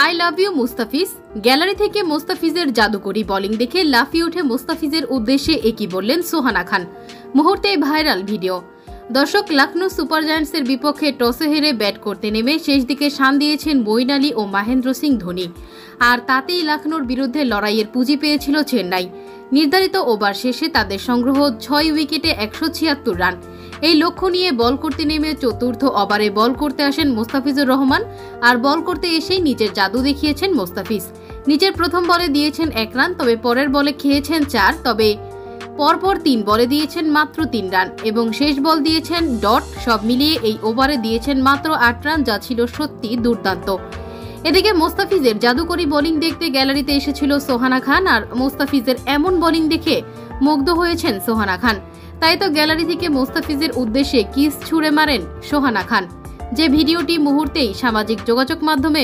I love you Mustafiz. Gallery থেকে মোস্তাফিজের জাদুকরি bowling দেখে লাফিয়ে উঠে মোস্তাফিজের উদ্দেশ্যে একই বললেন সোহানা খান। মুহূর্তে ভাইরাল ভিডিও। দর্শক, লখনৌ সুপার জায়ান্টসের বিপক্ষে টসে হেরে ব্যাট করতে নেমে শেষ দিকে শান দিয়েছেন মঈন আলী ও মহেন্দ্র সিং ধোনি। আর তাতেই লখনৌর বিরুদ্ধে লড়াইয়ের পুঁজি পেয়েছিল চেন্নাই। নির্ধারিত ওভার শেষে তাদের সংগ্রহ 6 উইকেটে 176 রান। এই লক্ষ্য নিয়ে বল করতে নেমে চতুর্থ ওভারে বল করতে আসেন মোস্তাফিজুর রহমান। আর বল করতে এসেই নিজের জাদু দেখিয়েছেন মোস্তাফিজ। নিজের প্রথম বলে দিয়েছেন 1 রান, তবে পরের বলে খেয়েছেন 4, তবে পরপর 3 বলে দিয়েছেন মাত্র 3 রান এবং শেষ বল দিয়েছেন ডট। সব মিলিয়ে এই ওভারে দিয়েছেন মাত্র 8 রান, যা ছিল সত্যি দুর্দান্ত। এদিকে মোস্তাফিজের জাদুকরি বোলিং দেখতে গ্যালারিতে এসেছিল সোহানা খান। আর মোস্তাফিজের এমন বোলিং দেখে মুগ্ধ হয়েছেন সোহানা খান। তাই তো গ্যালারি থেকে মোস্তাফিজের উদ্দেশ্যে কিস ছুঁড়ে মারেন সোহানা খান, যে ভিডিওটি মুহূর্তেই সামাজিক যোগাযোগ মাধ্যমে